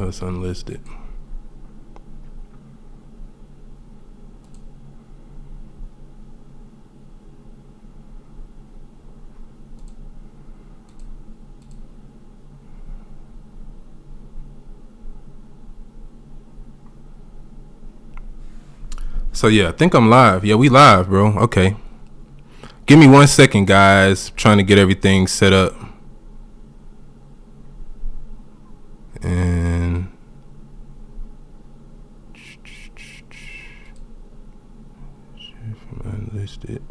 It's unlisted. So yeah, I think I'm live. Yeah, we live, bro. Okay. Give me 1 second, guys. Trying to get everything set up. And unlisted.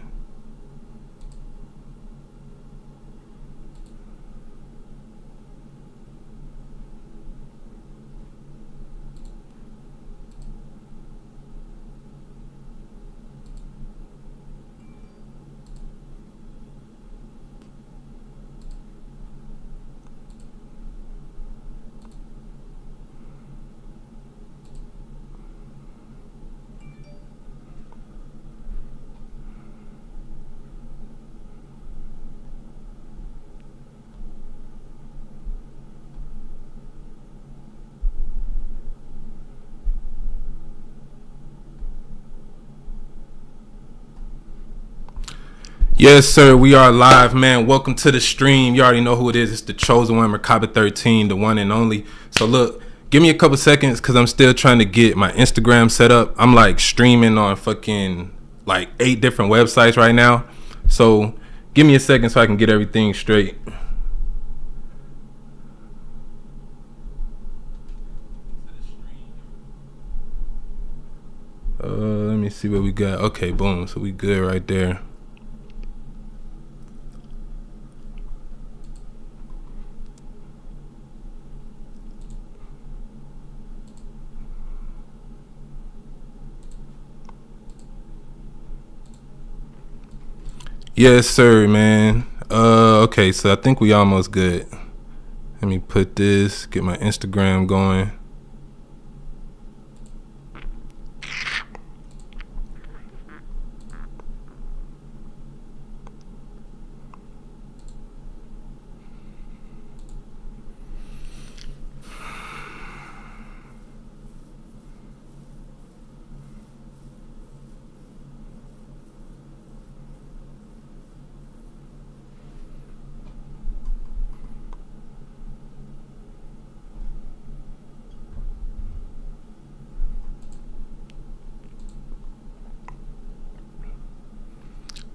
Yes, sir. We are live, man. Welcome to the stream. You already know who it is. It's the chosen one, Mer-ka-ba 13, the one and only. So look, give me a couple seconds because I'm still trying to get my Instagram set up. I'm like streaming on fucking like 8 different websites right now. So give me a second so I can get everything straight. Let me see what we got. Okay, boom. So we good right there. Yes, sir, man. Okay, so I think we almost good. Let me put this, get my Instagram going.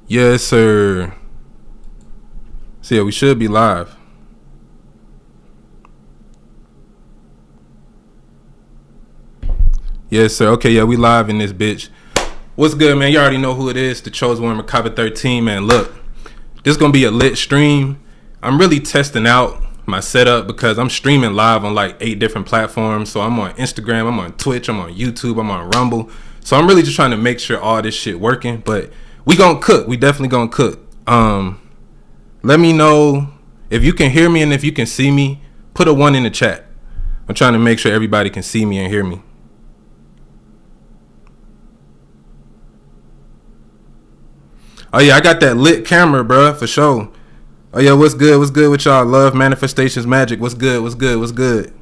Yes, sir. So yeah, we should be live. Yes, sir. Okay, yeah, we live in this bitch. What's good, man? You already know who it is. The chosen one, Mer-ka-ba 13, man. Look, this is gonna be a lit stream. I'm really testing out my setup because I'm streaming live on like 8 different platforms. So I'm on Instagram, I'm on Twitch, I'm on YouTube, I'm on Rumble. So I'm really just trying to make sure all this shit working. But we gonna cook. We definitely gonna cook. Let me know if you can hear me and if you can see me. Put a 1 in the chat. I'm trying to make sure everybody can see me and hear me. Oh yeah, I got that lit camera, bro, for sure. Oh yeah, what's good? What's good with y'all? Love, manifestations, magic. What's good? What's good? What's good?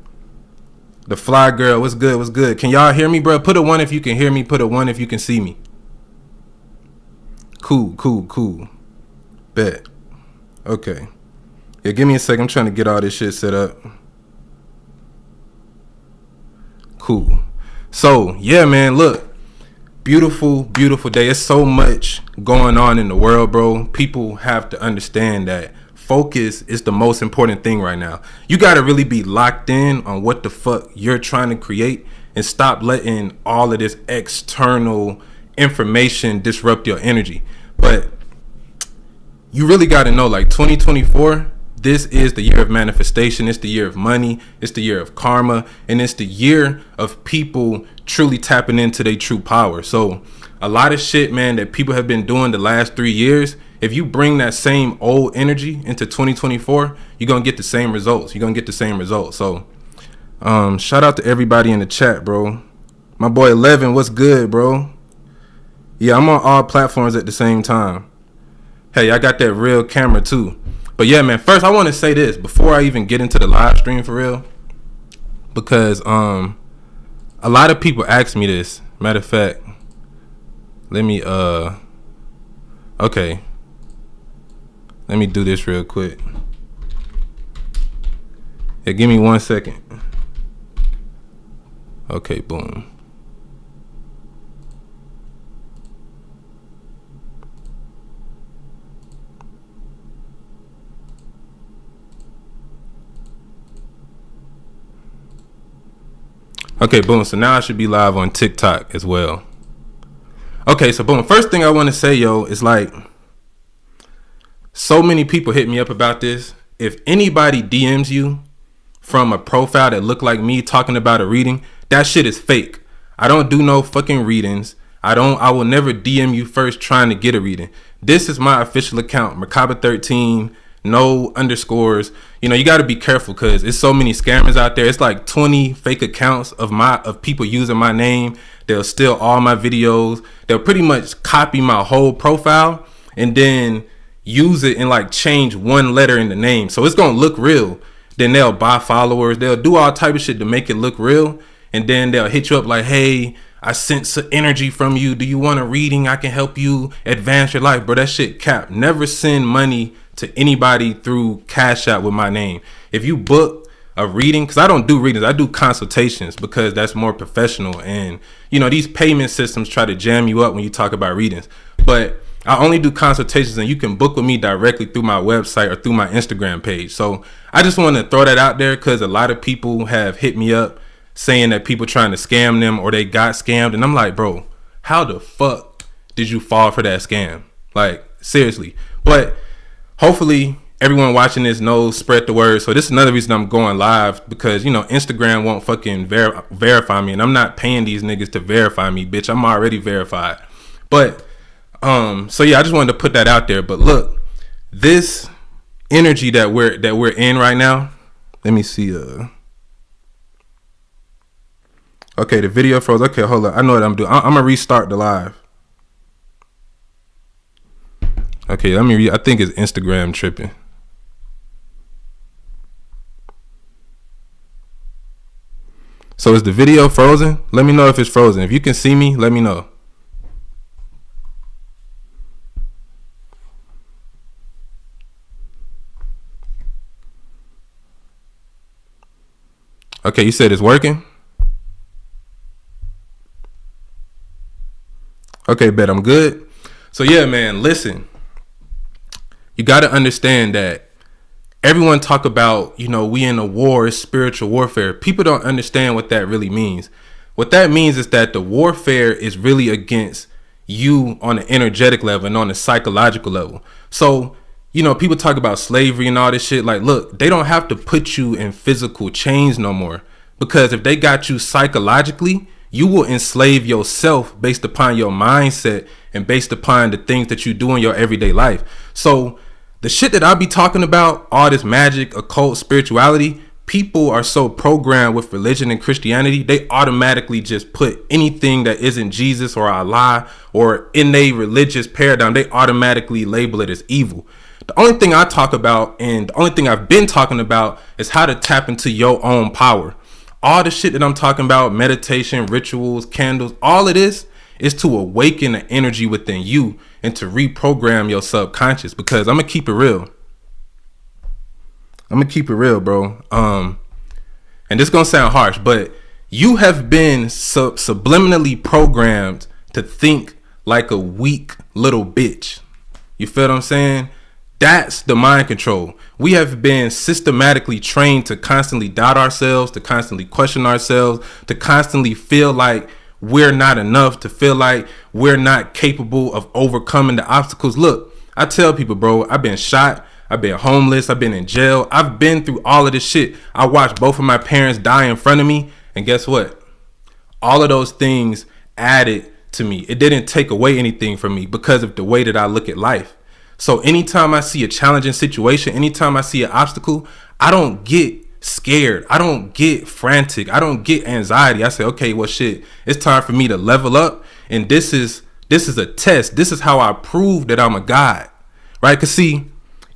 The fly girl. What's good? What's good? Can y'all hear me, bro? Put a 1 if you can hear me. Put a 1 if you can see me. Cool. Bet. Okay. Yeah, give me a second. I'm trying to get all this shit set up. Cool. So, yeah, man, look. Beautiful day. It's so much going on in the world, bro. People have to understand that focus is the most important thing right now. You got to really be locked in on what the fuck you're trying to create and stop letting all of this external information disrupt your energy. But you really got to know, like, 2024, this is the year of manifestation. It's the year of money. It's the year of karma. And it's the year of people truly tapping into their true power. So a lot of shit, man, that people have been doing the last 3 years, if you bring that same old energy into 2024, you're going to get the same results. You're going to get the same results. So shout out to everybody in the chat, bro. My boy 11, what's good, bro? Yeah, I'm on all platforms at the same time. Hey, I got that real camera too. But yeah, man, first I want to say this before I even get into the live stream for real. because a lot of people ask me this. Matter of fact, let me okay. Let me do this real quick. Yeah, give me 1 second. Okay, boom. Okay, boom. So now I should be live on TikTok as well. Okay, so boom. First thing I want to say, yo, is like, so many people hit me up about this. If anybody DMs you from a profile that look like me talking about a reading, that shit is fake. I don't do no fucking readings. I will never DM you first trying to get a reading. This is my official account, Mer-ka-ba 13, no underscores. You know, you got to be careful because it's so many scammers out there. It's like 20 fake accounts of people using my name. They'll steal all my videos. They'll pretty much copy my whole profile and then use it and like change one letter in the name. So it's going to look real. Then they'll buy followers. They'll do all type of shit to make it look real. And then they'll hit you up like, hey, I sense energy from you. Do you want a reading? I can help you advance your life. Bro, that shit cap. Never send money to anybody through Cash App with my name. If you book a reading, because I don't do readings, I do consultations because that's more professional. And, you know, these payment systems try to jam you up when you talk about readings. But I only do consultations, and you can book with me directly through my website or through my Instagram page. So I just want to throw that out there because a lot of people have hit me up saying that people trying to scam them or they got scammed. And I'm like, bro, how the fuck did you fall for that scam? Like, seriously. But hopefully everyone watching this knows, spread the word. So this is another reason I'm going live because, you know, Instagram won't fucking verify me. And I'm not paying these niggas to verify me, bitch. I'm already verified. But so yeah, I just wanted to put that out there. But look, this energy that we're in right now. Let me see. Okay, the video froze. Okay, hold on. I know what I'm doing. I'm gonna restart the live. Okay, let me. I think it's Instagram tripping. So is the video frozen? Let me know if it's frozen. If you can see me, let me know. Okay, you said it's working? Okay, bet I'm good. So yeah, man, listen. You got to understand that everyone talk about, you know, we in a war, it's spiritual warfare. People don't understand what that really means. What that means is that the warfare is really against you on an energetic level and on a psychological level. So, you know, people talk about slavery and all this shit. Like, look, they don't have to put you in physical chains no more, because if they got you psychologically, you will enslave yourself based upon your mindset and based upon the things that you do in your everyday life. So the shit that I be talking about, all this magic, occult, spirituality, people are so programmed with religion and Christianity, they automatically just put anything that isn't Jesus or Allah or in a religious paradigm, they automatically label it as evil. The only thing I talk about, and the only thing I've been talking about, is how to tap into your own power. All the shit that I'm talking about, meditation, rituals, candles, all of this is to awaken the energy within you and to reprogram your subconscious. Because I'm gonna keep it real. Bro. And this gonna sound harsh, but you have been subliminally programmed to think like a weak little bitch. You feel what I'm saying? That's the mind control. We have been systematically trained to constantly doubt ourselves, to constantly question ourselves, to constantly feel like we're not enough, to feel like we're not capable of overcoming the obstacles. Look, I tell people, bro, I've been shot, I've been homeless, I've been in jail, I've been through all of this shit. I watched both of my parents die in front of me, and guess what? All of those things added to me. It didn't take away anything from me because of the way that I look at life. So anytime I see a challenging situation, anytime I see an obstacle, I don't get scared. I don't get frantic. I don't get anxiety. I say, okay, well, shit, it's time for me to level up. And this is a test. This is how I prove that I'm a god, right? Because see,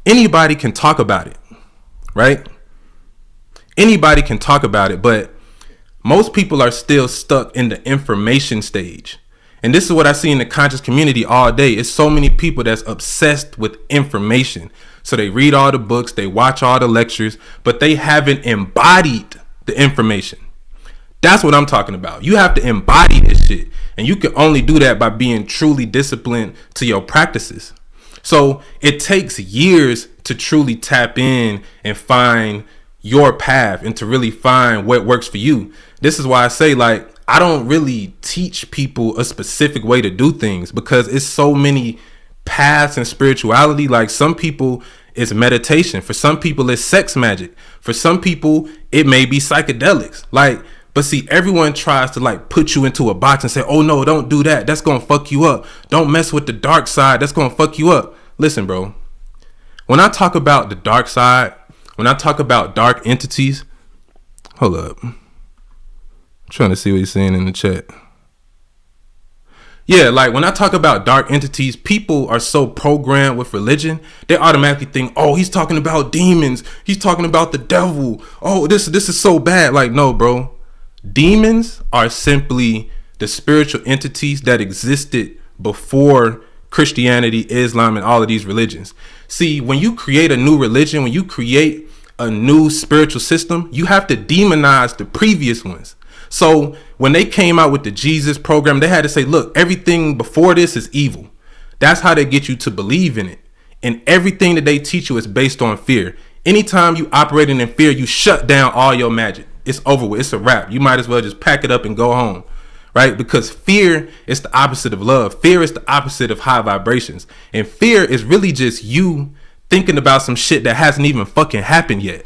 anybody can talk about it, right? Anybody can talk about it, but Most people are still stuck in the information stage. And this is what I see in the conscious community all day. It's so many people that's obsessed with information. So they read all the books, they watch all the lectures, but they haven't embodied the information. That's what I'm talking about. You have to embody this shit. And you can only do that by being truly disciplined to your practices. So it takes years to truly tap in and find your path and to really find what works for you. This is why I say, like, I don't really teach people a specific way to do things because it's so many paths in spirituality. Like, some people it's meditation. For some people it's sex magic. For some people it may be psychedelics. Like, but see, everyone tries to like put you into a box and say, oh no, don't do that. That's going to fuck you up. Don't mess with the dark side. That's going to fuck you up. Listen, bro, when I talk about the dark side, when I talk about dark entities, hold up. I'm trying to see what he's saying in the chat. Yeah, like when I talk about dark entities, people are so programmed with religion, they automatically think, oh, he's talking about demons. He's talking about the devil. Oh, this is so bad. Like, no, bro. Demons are simply the spiritual entities that existed before Christianity, Islam, and all of these religions. See, when you create a new religion, when you create a new spiritual system, you have to demonize the previous ones. So when they came out with the Jesus program, they had to say, look, everything before this is evil. That's how they get you to believe in it. And everything that they teach you is based on fear. Anytime you operating in fear, you shut down all your magic. It's over with. It's a wrap. You might as well just pack it up and go home, right? Because fear is the opposite of love. Fear is the opposite of high vibrations. And fear is really just you thinking about some shit that hasn't even fucking happened yet.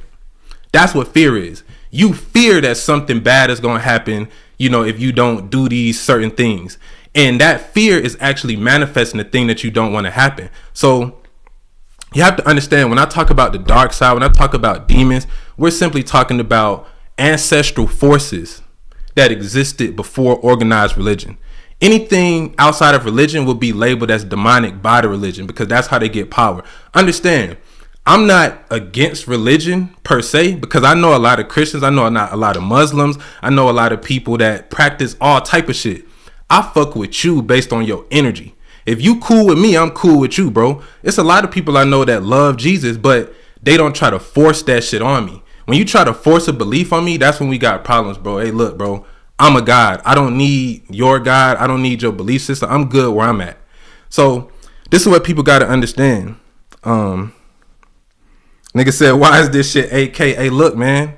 That's what fear is. You fear that something bad is going to happen, you know, if you don't do these certain things. And that fear is actually manifesting the thing that you don't want to happen. So you have to understand, when I talk about the dark side, when I talk about demons, we're simply talking about ancestral forces that existed before organized religion. Anything outside of religion will be labeled as demonic by the religion because that's how they get power. Understand, I'm not against religion per se, because I know a lot of Christians, I know a lot of Muslims, I know a lot of people that practice all type of shit. I fuck with you based on your energy. If you cool with me, I'm cool with you, bro. It's a lot of people I know that love Jesus, but they don't try to force that shit on me. When you try to force a belief on me, that's when we got problems, bro. Hey, look, bro, I'm a God. I don't need your God. I don't need your belief system. I'm good where I'm at. So this is what people got to understand. Nigga said, why is this shit AKA? Look, man,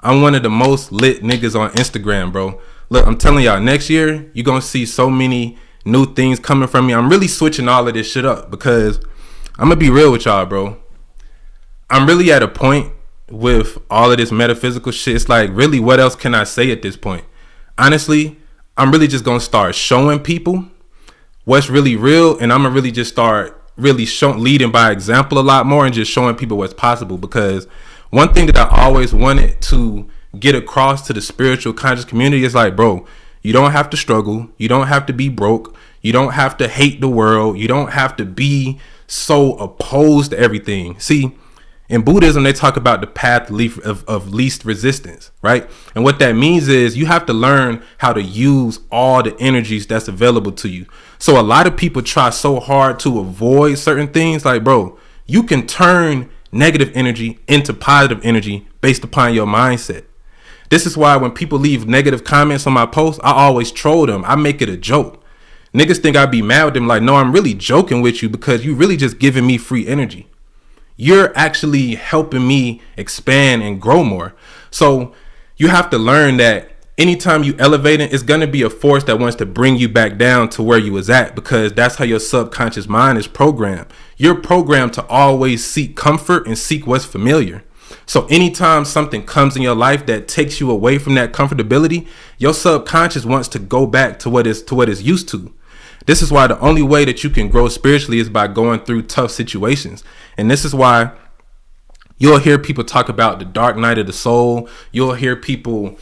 I'm one of the most lit niggas on Instagram, bro. Look, I'm telling y'all, next year, you're going to see so many new things coming from me. I'm really switching all of this shit up because I'm going to be real with y'all, bro. I'm really at a point with all of this metaphysical shit. It's like, really, what else can I say at this point? Honestly, I'm really just going to start showing people what's really real. And I'm going to really just start really leading by example a lot more and just showing people what's possible. Because one thing that I always wanted to get across to the spiritual conscious community is like, bro, you don't have to struggle. You don't have to be broke. You don't have to hate the world. You don't have to be so opposed to everything. See, in Buddhism, they talk about the path of least resistance, right? And what that means is you have to learn how to use all the energies that's available to you. So a lot of people try so hard to avoid certain things. Like, bro, you can turn negative energy into positive energy based upon your mindset. This is why when people leave negative comments on my posts, I always troll them. I make it a joke. Niggas think I'd be mad with them. Like, no, I'm really joking with you because you really just giving me free energy. You're actually helping me expand and grow more. So you have to learn that anytime you elevate it, it's going to be a force that wants to bring you back down to where you was at, because that's how your subconscious mind is programmed. You're programmed to always seek comfort and seek what's familiar. So anytime something comes in your life that takes you away from that comfortability, your subconscious wants to go back to what it's used to. This is why the only way that you can grow spiritually is by going through tough situations. And this is why you'll hear people talk about the dark night of the soul. You'll hear people,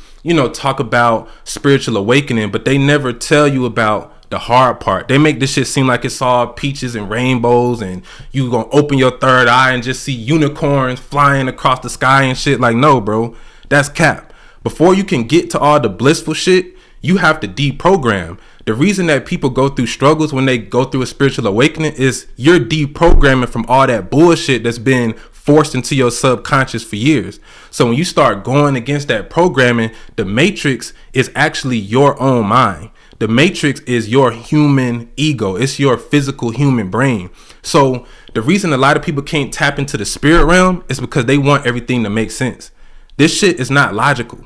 talk about spiritual awakening, but they never tell you about the hard part. They make this shit seem like it's all peaches and rainbows and you gonna open your third eye and just see unicorns flying across the sky and shit. Like, no, bro, that's cap. Before you can get to all the blissful shit, you have to deprogram. The reason that people go through struggles when they go through a spiritual awakening is you're deprogramming from all that bullshit that's been forced into your subconscious for years. So when you start going against that programming, the matrix is actually your own mind. The matrix is your human ego. It's your physical human brain. So the reason a lot of people can't tap into the spirit realm is because they want everything to make sense. This shit is not logical.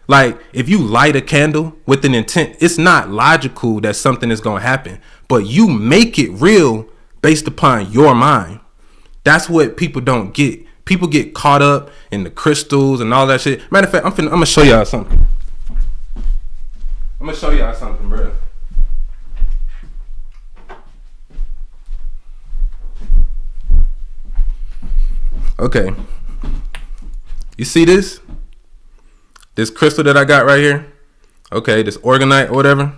Like, if you light a candle with an intent, it's not logical that something is going to happen. But you make it real based upon your mind. That's what people don't get. People get caught up in the crystals and all that shit. Matter of fact, I'm going to show y'all something. Bro. Okay. You see this? This crystal that I got right here, okay, this orgonite or whatever,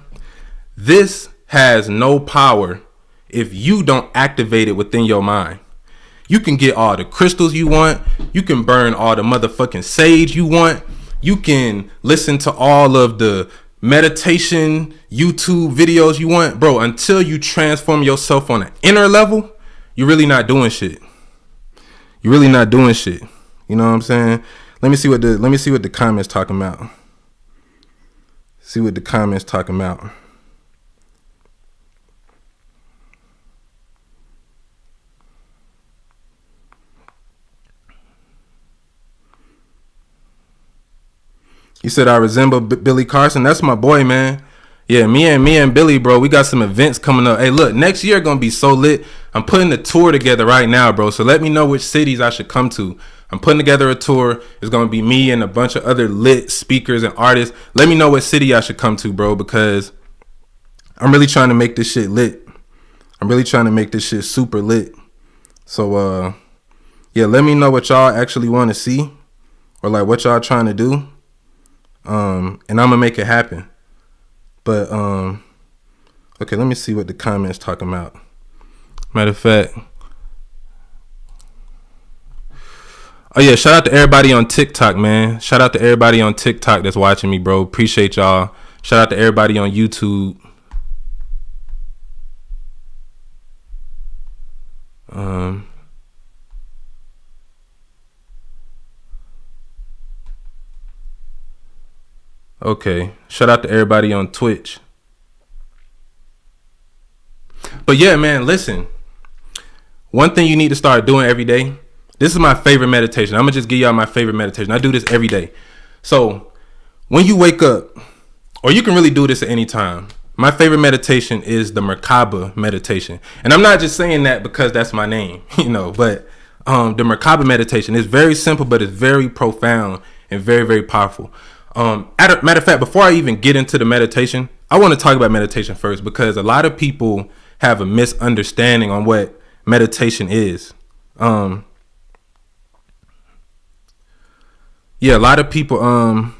this has no power if you don't activate it within your mind. You can get all the crystals you want. You can burn all the motherfucking sage you want. You can listen to all of the meditation YouTube videos you want. Bro, until you transform yourself on an inner level, you're really not doing shit. You know what I'm saying? Let me see what the comments talking about. See what the comments talking about. You said I resemble Billy Carson. That's my boy, man. Yeah, me and Billy, bro, we got some events coming up. Hey, look, next year gonna be so lit. I'm putting a tour together right now, bro. So let me know which cities I should come to. I'm putting together a tour. It's going to be me and a bunch of other lit speakers and artists. Let me know what city I should come to, bro, because I'm really trying to make this shit lit. I'm really trying to make this shit super lit. So, yeah, let me know what y'all actually want to see or like what y'all trying to do. And I'm going to make it happen. But, okay, let me see what the comments talking about. Matter of fact, oh yeah, shout out to everybody on TikTok, man. Shout out to everybody on TikTok that's watching me, bro. Appreciate y'all. Shout out to everybody on YouTube. Okay, shout out to everybody on Twitch. But yeah, man, listen. One thing you need to start doing every day. This is my favorite meditation. I'm going to just give y'all my favorite meditation. I do this every day. So when you wake up, or you can really do this at any time, my favorite meditation is the Mer-ka-ba meditation. And I'm not just saying that because that's my name, but the Mer-ka-ba meditation is very simple, but it's very profound and very, very powerful. Matter of fact, before I even get into the meditation, I want to talk about meditation first because a lot of people have a misunderstanding on what meditation is. A lot of people have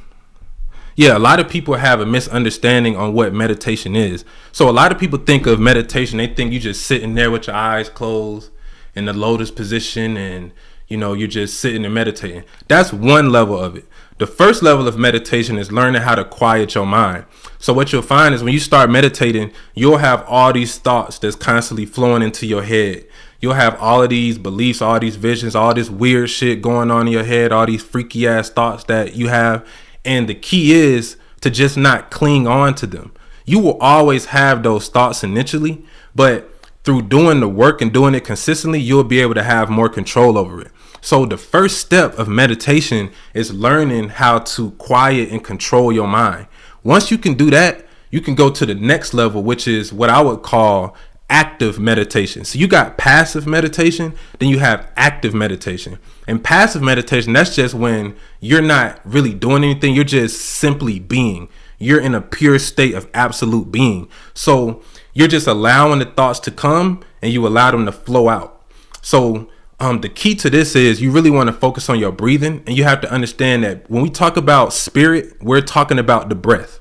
a misunderstanding on what meditation is. So a lot of people think of meditation, they think you just sitting there with your eyes closed in the lotus position and you're just sitting and meditating. That's one level of it. The first level of meditation is learning how to quiet your mind. So what you'll find is when you start meditating, you'll have all these thoughts that's constantly flowing into your head. You'll have all of these beliefs, all these visions, all this weird shit going on in your head, all these freaky ass thoughts that you have. And the key is to just not cling on to them. You will always have those thoughts initially, but through doing the work and doing it consistently, you'll be able to have more control over it. So the first step of meditation is learning how to quiet and control your mind. Once you can do that, you can go to the next level, which is what I would call active meditation. So you got passive meditation, then you have active meditation. And passive meditation, that's just when you're not really doing anything. You're just simply being. You're in a pure state of absolute being. So you're just allowing the thoughts to come and you allow them to flow out. So the key to this is you really want to focus on your breathing, and you have to understand that when we talk about spirit, we're talking about the breath.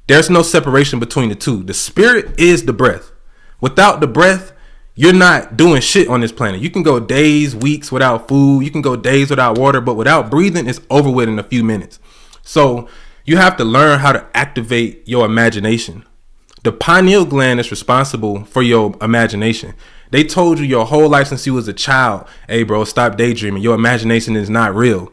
There's no separation between the two. The spirit is the breath. Without the breath, you're not doing shit on this planet. You can go days, weeks without food. You can go days without water, but without breathing, it's over with in a few minutes. So you have to learn how to activate your imagination. The pineal gland is responsible for your imagination. They told you your whole life since you was a child, hey bro, stop daydreaming. Your imagination is not real.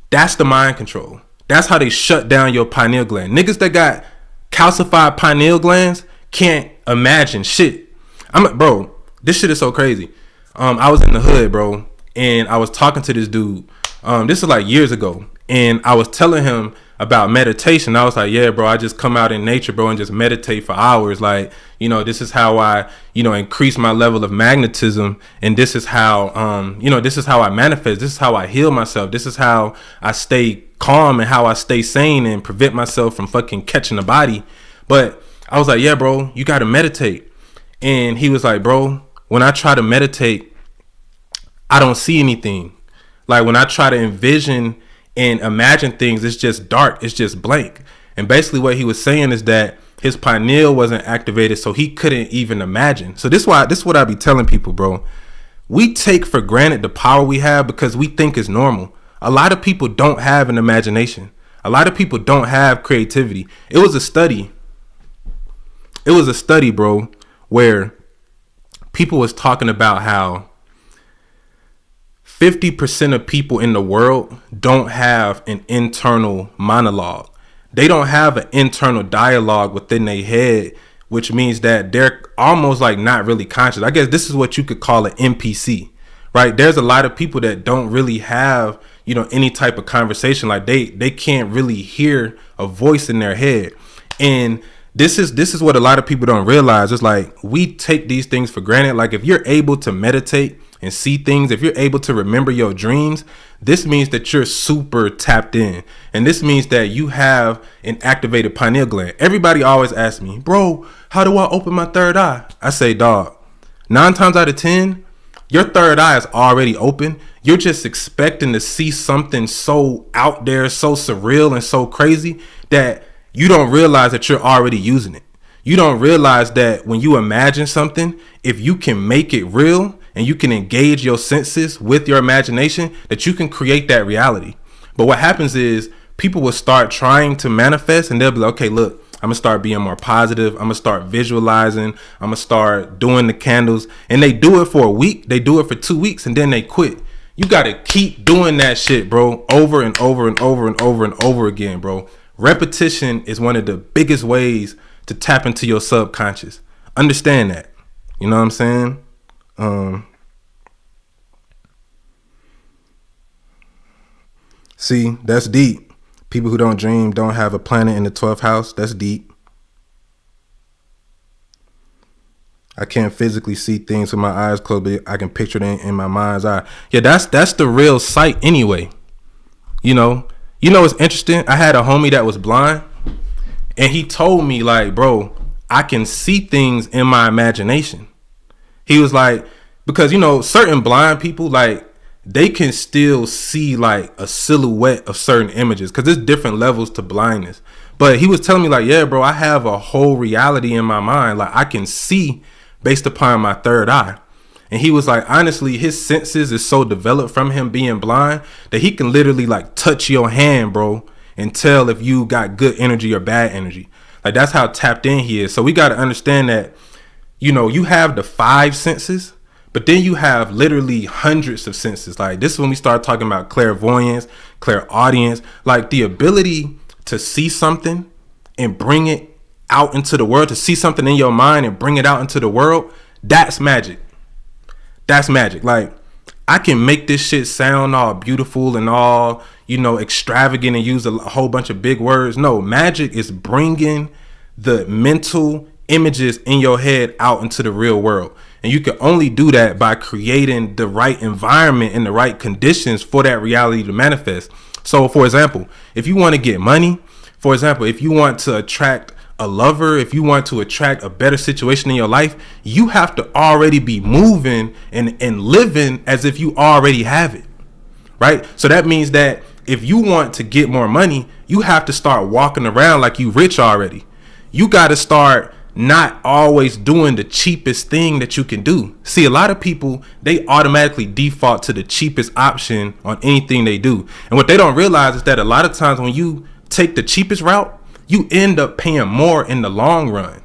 That's the mind control. That's how they shut down your pineal gland. Niggas that got calcified pineal glands can't imagine shit. Bro, this shit is so crazy. I was in the hood, bro, and I was talking to this dude. This is like years ago, and I was telling him about meditation. I was like, yeah, bro, I just come out in nature, bro, and just meditate for hours. Like, you know, this is how I, you know, increase my level of magnetism. And this is how, you know, this is how I manifest. This is how I heal myself. This is how I stay calm and how I stay sane and prevent myself from fucking catching the body. But I was like, yeah, bro, you got to meditate. And he was like, bro, when I try to meditate, I don't see anything. Like when I try to envision and imagine things, it's just dark, it's just blank. And basically what he was saying is that his pineal wasn't activated, so he couldn't even imagine. So this is what I be telling people, bro. We take for granted the power we have because we think it's normal. A lot of people don't have an imagination. A lot of people don't have creativity. It was a study, bro, where people was talking about how 50% of people in the world don't have an internal monologue. They don't have an internal dialogue within their head, which means that they're almost like not really conscious. I guess this is what you could call an NPC, right? There's a lot of people that don't really have, you know, any type of conversation. Like they can't really hear a voice in their head. And this is what a lot of people don't realize. It's like we take these things for granted. Like if you're able to meditate and see things, if you're able to remember your dreams, this means that you're super tapped in. And this means that you have an activated pineal gland. Everybody always asks me, bro, how do I open my third eye? I say, dog, 9 times out of 10, your third eye is already open. You're just expecting to see something so out there, so surreal and so crazy that you don't realize that you're already using it. You don't realize that when you imagine something, if you can make it real, and you can engage your senses with your imagination, that you can create that reality. But what happens is people will start trying to manifest and they'll be like, okay, look, I'm gonna start being more positive. I'm gonna start visualizing. I'm gonna start doing the candles. And they do it for a week. They do it for 2 weeks and then they quit. You gotta keep doing that shit, bro, over and over and over and over and over again, bro. Repetition is one of the biggest ways to tap into your subconscious. Understand that. You know what I'm saying? See, that's deep. People who don't dream don't have a planet in the 12th house. That's deep. I can't physically see things with my eyes closed, but I can picture them in my mind's eye. Yeah, that's the real sight anyway. You know what's interesting? I had a homie that was blind, and he told me, like, bro, I can see things in my imagination. He was like, because, you know, certain blind people, like, they can still see like a silhouette of certain images because there's different levels to blindness. But he was telling me like, yeah, bro, I have a whole reality in my mind. Like I can see based upon my third eye. And he was like, honestly, his senses is so developed from him being blind that he can literally like touch your hand, bro, and tell if you got good energy or bad energy. Like that's how tapped in he is. So we got to understand that, you know, you have the 5 senses, but then you have literally hundreds of senses. Like this is when we start talking about clairvoyance, clairaudience, like the ability to see something and bring it out into the world, to see something in your mind and bring it out into the world. That's magic. That's magic. Like I can make this shit sound all beautiful and all, you know, extravagant and use a whole bunch of big words. No, magic is bringing the mental images in your head out into the real world. And you can only do that by creating the right environment and the right conditions for that reality to manifest. So, for example, if you want to get money, for example, if you want to attract a lover, if you want to attract a better situation in your life, you have to already be moving and living as if you already have it, right? So that means that if you want to get more money, you have to start walking around like you rich already. You got to start not always doing the cheapest thing that you can do. See, a lot of people, they automatically default to the cheapest option on anything they do. And what they don't realize is that a lot of times when you take the cheapest route, you end up paying more in the long run.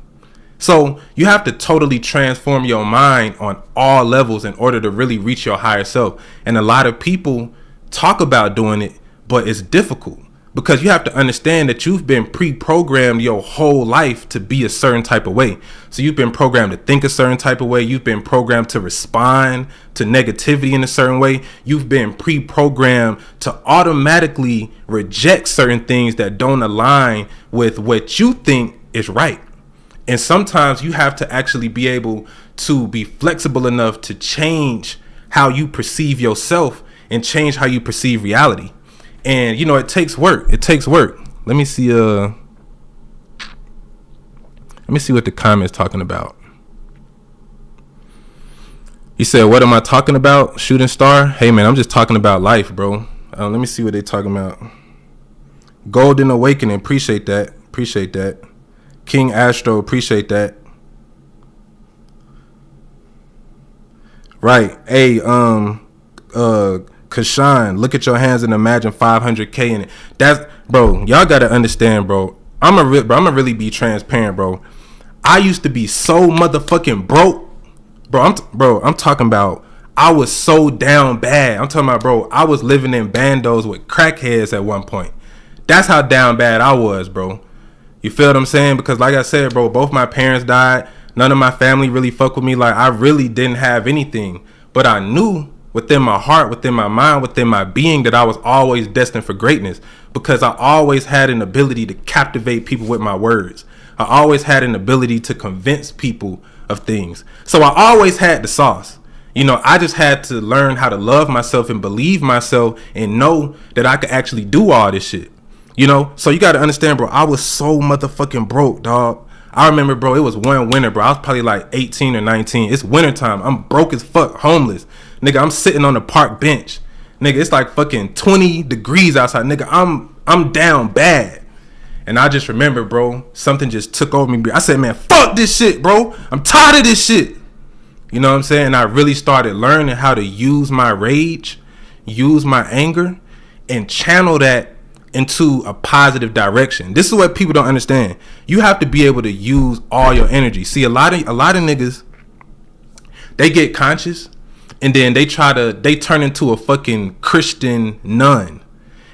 So you have to totally transform your mind on all levels in order to really reach your higher self. And a lot of people talk about doing it, but it's difficult because you have to understand that you've been pre-programmed your whole life to be a certain type of way. So you've been programmed to think a certain type of way. You've been programmed to respond to negativity in a certain way. You've been pre-programmed to automatically reject certain things that don't align with what you think is right. And sometimes you have to actually be able to be flexible enough to change how you perceive yourself and change how you perceive reality. And, you know, it takes work. It takes work. Let me see what the comments talking about. He said, what am I talking about? Shooting star? Hey, man, I'm just talking about life, bro. Let me see what they talking about. Golden Awakening. Appreciate that. Appreciate that. King Astro. Appreciate that. Right. Hey, Kashan, look at your hands and imagine 500K in it. That's, bro, y'all gotta understand, bro. I'ma really be transparent, bro. I used to be so motherfucking broke, bro. I'm talking about I was so down bad. I'm talking about, bro, I was living in bandos with crackheads at one point. That's how down bad I was, bro. You feel what I'm saying? Because like I said, bro, both my parents died. None of my family really fuck with me. Like, I really didn't have anything, but I knew within my heart, within my mind, within my being that I was always destined for greatness because I always had an ability to captivate people with my words. I always had an ability to convince people of things. So I always had the sauce. You know, I just had to learn how to love myself and believe myself and know that I could actually do all this shit. You know, so you got to understand, bro, I was so motherfucking broke, dog. I remember, bro, it was one winter, bro. I was probably like 18 or 19. It's wintertime. I'm broke as fuck, homeless. Nigga, I'm sitting on the park bench. Nigga, it's like fucking 20 degrees outside. Nigga, I'm down bad. And I just remember, bro, something just took over me. I said, man, fuck this shit, bro. I'm tired of this shit. You know what I'm saying? And I really started learning how to use my rage, use my anger, and channel that into a positive direction. This is what people don't understand. You have to be able to use all your energy. See, a lot of niggas, they get conscious and then they turn into a fucking Christian nun.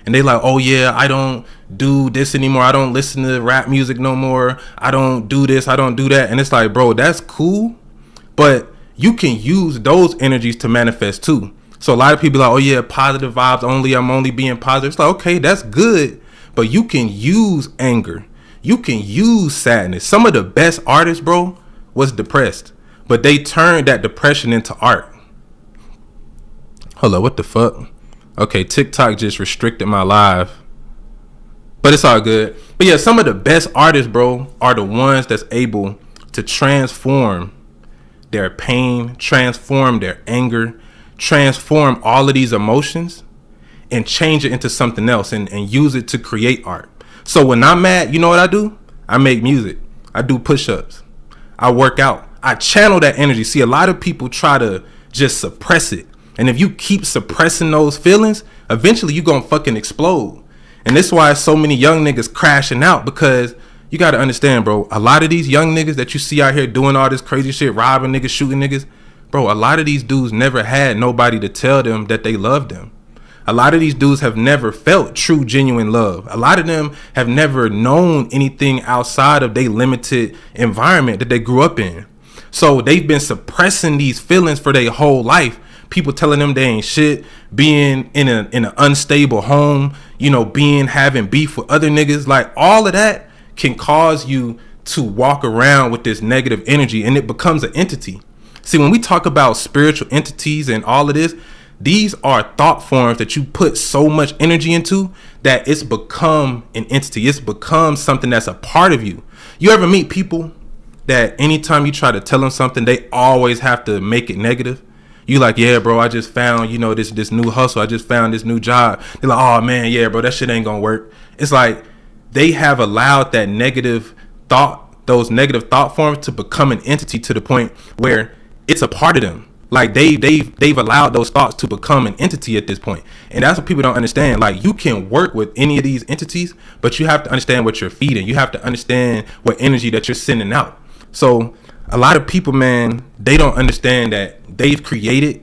And they like, oh yeah, I don't do this anymore. I don't listen to rap music no more. I don't do this. I don't do that. And it's like, bro, that's cool. But you can use those energies to manifest too. So a lot of people are like, oh yeah, positive vibes only. I'm only being positive. It's like, okay, that's good. But you can use anger. You can use sadness. Some of the best artists, bro, was depressed. But they turned that depression into art. Hold up, what the fuck? Okay, TikTok just restricted my live. But it's all good. But yeah, some of the best artists, bro, are the ones that's able to transform their pain, transform their anger, transform all of these emotions and change it into something else and use it to create art. So when I'm mad, you know what I do? I make music. I do push-ups. I work out. I channel that energy. See, a lot of people try to just suppress it. And if you keep suppressing those feelings, eventually you're going to fucking explode. And this is why so many young niggas crashing out, because you got to understand, bro, a lot of these young niggas that you see out here doing all this crazy shit, robbing niggas, shooting niggas, bro, a lot of these dudes never had nobody to tell them that they loved them. A lot of these dudes have never felt true, genuine love. A lot of them have never known anything outside of their limited environment that they grew up in. So they've been suppressing these feelings for their whole life. People telling them they ain't shit, being in an unstable home, you know, having beef with other niggas. Like, all of that can cause you to walk around with this negative energy, and it becomes an entity. See, when we talk about spiritual entities and all of this, these are thought forms that you put so much energy into that it's become an entity. It's become something that's a part of you. You ever meet people that anytime you try to tell them something, they always have to make it negative? You like, yeah, bro, I just found, you know, this new hustle. I just found this new job. They're like, oh man, yeah, bro, that shit ain't gonna work. It's like they have allowed that negative thought, those negative thought forms to become an entity to the point where it's a part of them. Like they've allowed those thoughts to become an entity at this point. And that's what people don't understand. Like, you can work with any of these entities, but you have to understand what you're feeding. You have to understand what energy that you're sending out. So a lot of people, man, they don't understand that they've created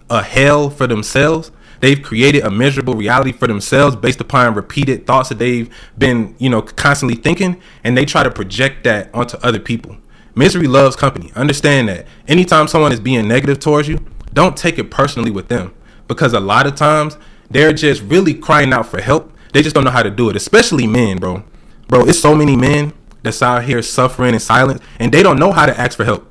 a hell for themselves. They've created a miserable reality for themselves based upon repeated thoughts that they've been, constantly thinking, and they try to project that onto other people. Misery loves company. Understand that. Anytime someone is being negative towards you, don't take it personally with them, because a lot of times they're just really crying out for help. They just don't know how to do it, especially men, bro. Bro, it's so many men that's out here suffering in silence, and they don't know how to ask for help,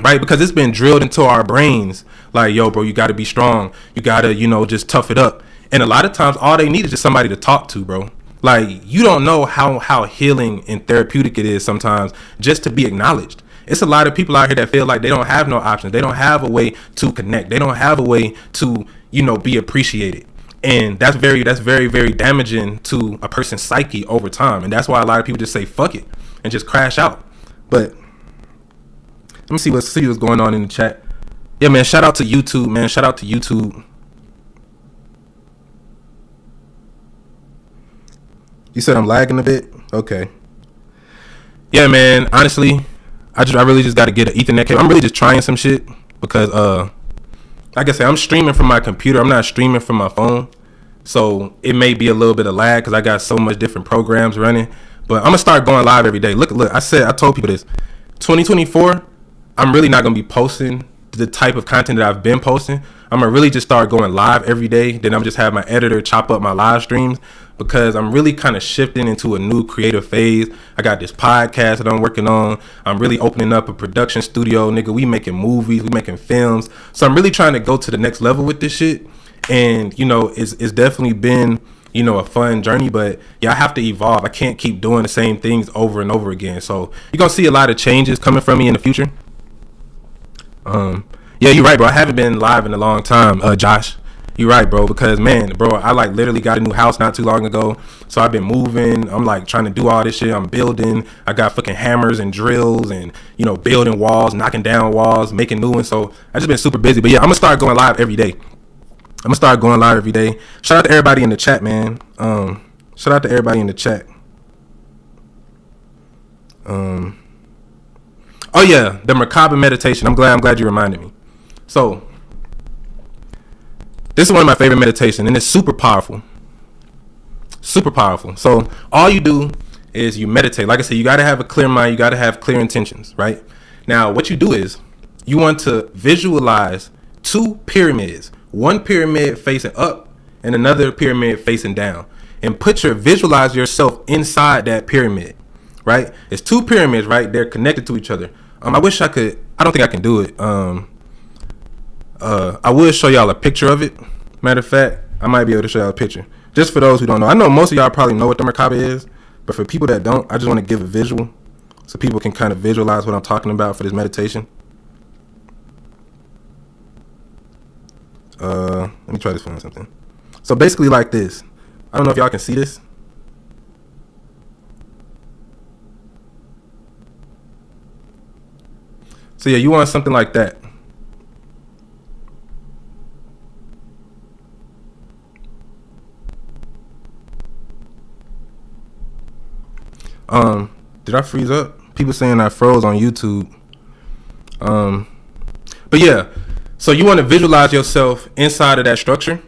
right? Because it's been drilled into our brains. Like, yo, bro, you got to be strong. You got to, just tough it up. And a lot of times all they need is just somebody to talk to, bro. Like, you don't know how healing and therapeutic it is sometimes just to be acknowledged. It's a lot of people out here that feel like they don't have no options. They don't have a way to connect. They don't have a way to, be appreciated. And that's very, very damaging to a person's psyche over time. And that's why a lot of people just say, fuck it, and just crash out. But let me see what's going on in the chat. Yeah, man, shout out to YouTube, man. Shout out to YouTube. You said I'm lagging a bit? Okay. Yeah, man, honestly, I really just got to get an Ethernet cable. I'm really just trying some shit because, like I said, I'm streaming from my computer. I'm not streaming from my phone. So it may be a little bit of lag because I got so much different programs running. But I'm going to start going live every day. Look, I told people this. 2024, I'm really not going to be posting the type of content that I've been posting. I'm going to really just start going live every day. Then I'm just have my editor chop up my live streams, because I'm really kind of shifting into a new creative phase. I got this podcast that I'm working on. I'm really opening up a production studio, nigga. We making movies, we making films. So I'm really trying to go to the next level with this shit. And, it's definitely been, a fun journey, but yeah, I have to evolve. I can't keep doing the same things over and over again. So you're going to see a lot of changes coming from me in the future. Yeah, you're right, bro. I haven't been live in a long time, Josh. You're right, bro, because, man, bro, I literally got a new house not too long ago. So I've been moving. I'm trying to do all this shit. I'm building. I got fucking hammers and drills and, building walls, knocking down walls, making new ones. So I just been super busy. But yeah, I'm going to start going live every day. Shout out to everybody in the chat, man. Shout out to everybody in the chat. Oh yeah, the Mer-ka-ba meditation. I'm glad you reminded me. So this is one of my favorite meditations, and it's super powerful. So all you do is you meditate. Like I said, you got to have a clear mind. You got to have clear intentions, right? Now, what you do is you want to visualize two pyramids, one pyramid facing up and another pyramid facing down, and visualize yourself inside that pyramid, right? It's two pyramids, right? They're connected to each other. I wish I could. I don't think I can do it. I will show y'all a picture of it. Matter of fact, I might be able to show y'all a picture. Just for those who don't know. I know most of y'all probably know what the Mer-ka-ba is, but for people that don't, I just want to give a visual so people can kind of visualize what I'm talking about for this meditation. Let me try this one something. So basically like this. I don't know if y'all can see this. So yeah, you want something like that. Did I freeze up? People saying I froze on YouTube. But yeah, so you want to visualize yourself inside of that structure.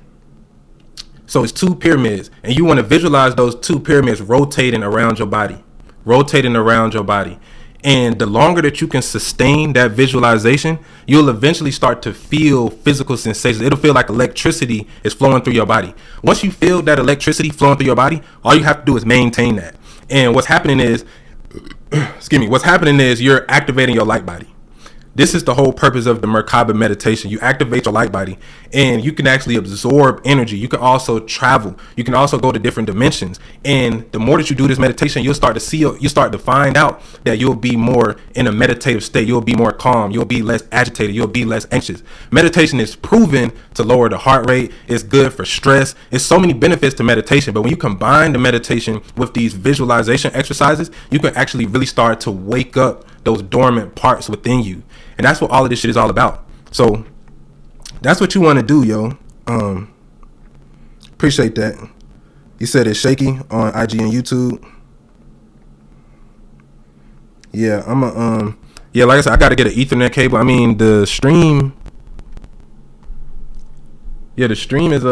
So it's two pyramids, and you want to visualize those two pyramids rotating around your body. And the longer that you can sustain that visualization, you'll eventually start to feel physical sensations. It'll feel like electricity is flowing through your body. Once you feel that electricity flowing through your body, all you have to do is maintain that. And what's happening is, you're activating your light body. This is the whole purpose of the Mer-ka-ba meditation. You activate your light body, and you can actually absorb energy. You can also travel. You can also go to different dimensions. And the more that you do this meditation, you'll start to find out that you'll be more in a meditative state. You'll be more calm. You'll be less agitated. You'll be less anxious. Meditation is proven to lower the heart rate. It's good for stress. It's so many benefits to meditation. But when you combine the meditation with these visualization exercises, you can actually really start to wake up those dormant parts within you. And that's what all of this shit is all about. So That's what you want to do, yo. Appreciate that. You said it's shaky on IG and YouTube. Yeah, yeah, like I said, I gotta get an Ethernet cable. I mean, the stream is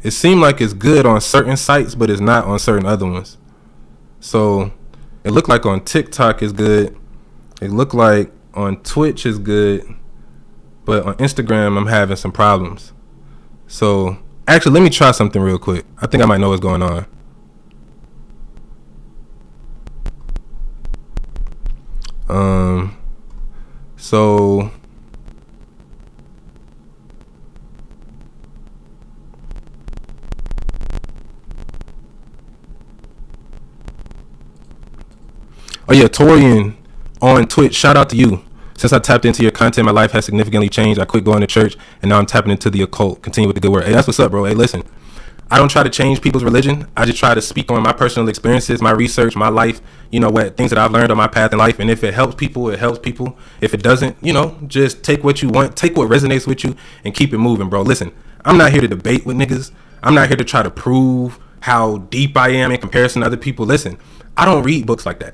it seemed like it's good on certain sites, but it's not on certain other ones. So it looked like on TikTok is good. It looked like on Twitch is good, but on Instagram I'm having some problems. So actually, let me try something real quick. I think I might know what's going on. So oh yeah, Torian on Twitch, shout out to you. Since I tapped into your content, my life has significantly changed. I quit going to church, and now I'm tapping into the occult. Continue with the good work. Hey, that's what's up, bro. Hey, listen, I don't try to change people's religion. I just try to speak on my personal experiences, my research, my life, what things that I've learned on my path in life. And if it helps people, it helps people. If it doesn't, just take what you want, take what resonates with you, and keep it moving, bro. Listen, I'm not here to debate with niggas. I'm not here to try to prove how deep I am in comparison to other people. Listen, I don't read books like that.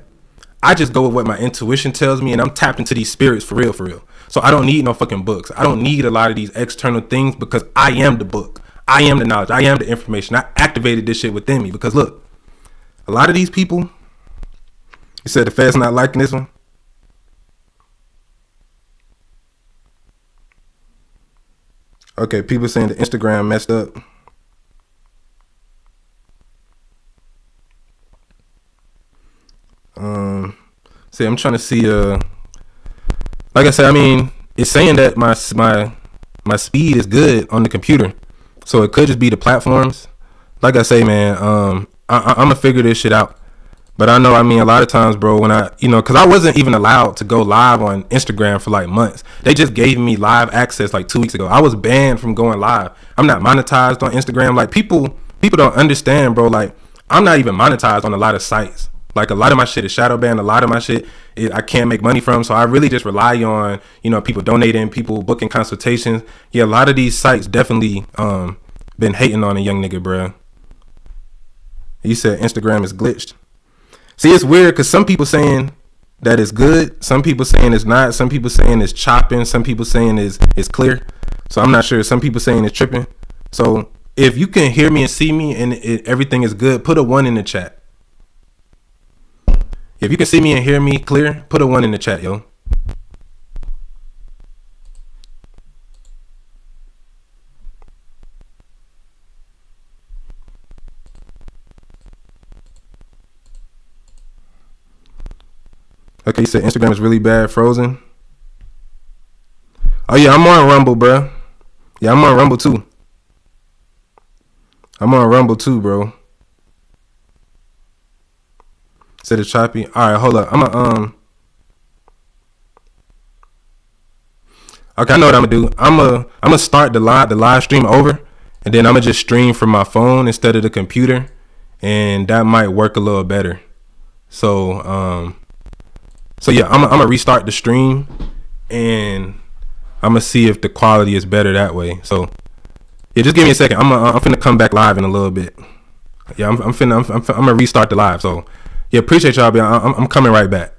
I just go with what my intuition tells me, and I'm tapped into these spirits for real, for real. So I don't need no fucking books. I don't need a lot of these external things, because I am the book. I am the knowledge. I am the information. I activated this shit within me. Because look, a lot of these people, you said the Fed's not liking this one. Okay, people saying the Instagram messed up. See, I'm trying to see. Like I said, I mean, it's saying that my speed is good on the computer, so it could just be the platforms. Like I say, man, I'm gonna figure this shit out. But I know, I mean, a lot of times, bro, when because I wasn't even allowed to go live on Instagram for like months. They just gave me live access like 2 weeks ago. I was banned from going live. I'm not monetized on Instagram. Like people don't understand, bro. Like I'm not even monetized on a lot of sites. Like a lot of my shit is shadow banned. A lot of my shit I can't make money from. So I really just rely on, people donating, people booking consultations. Yeah, a lot of these sites definitely been hating on a young nigga, bro. You said Instagram is glitched. See, it's weird because some people saying that it's good. Some people saying it's not. Some people saying it's chopping. Some people saying it's clear. So I'm not sure. Some people saying it's tripping. So if you can hear me and see me and everything is good, put a 1 in the chat. If you can see me and hear me clear, put a 1 in the chat, yo. Okay, you said Instagram is really bad, frozen. Oh yeah, I'm on Rumble, bro. Yeah, I'm on Rumble too. Bro. Said it's choppy. All right, hold up. Okay, I know what I'm gonna do. I'm gonna start the live stream over, and then I'm gonna just stream from my phone instead of the computer, and that might work a little better. So yeah, I'm gonna restart the stream, and I'm gonna see if the quality is better that way. So yeah, just give me a second. I'm finna come back live in a little bit. Yeah, I'm gonna restart the live. So yeah, appreciate y'all. I'm coming right back.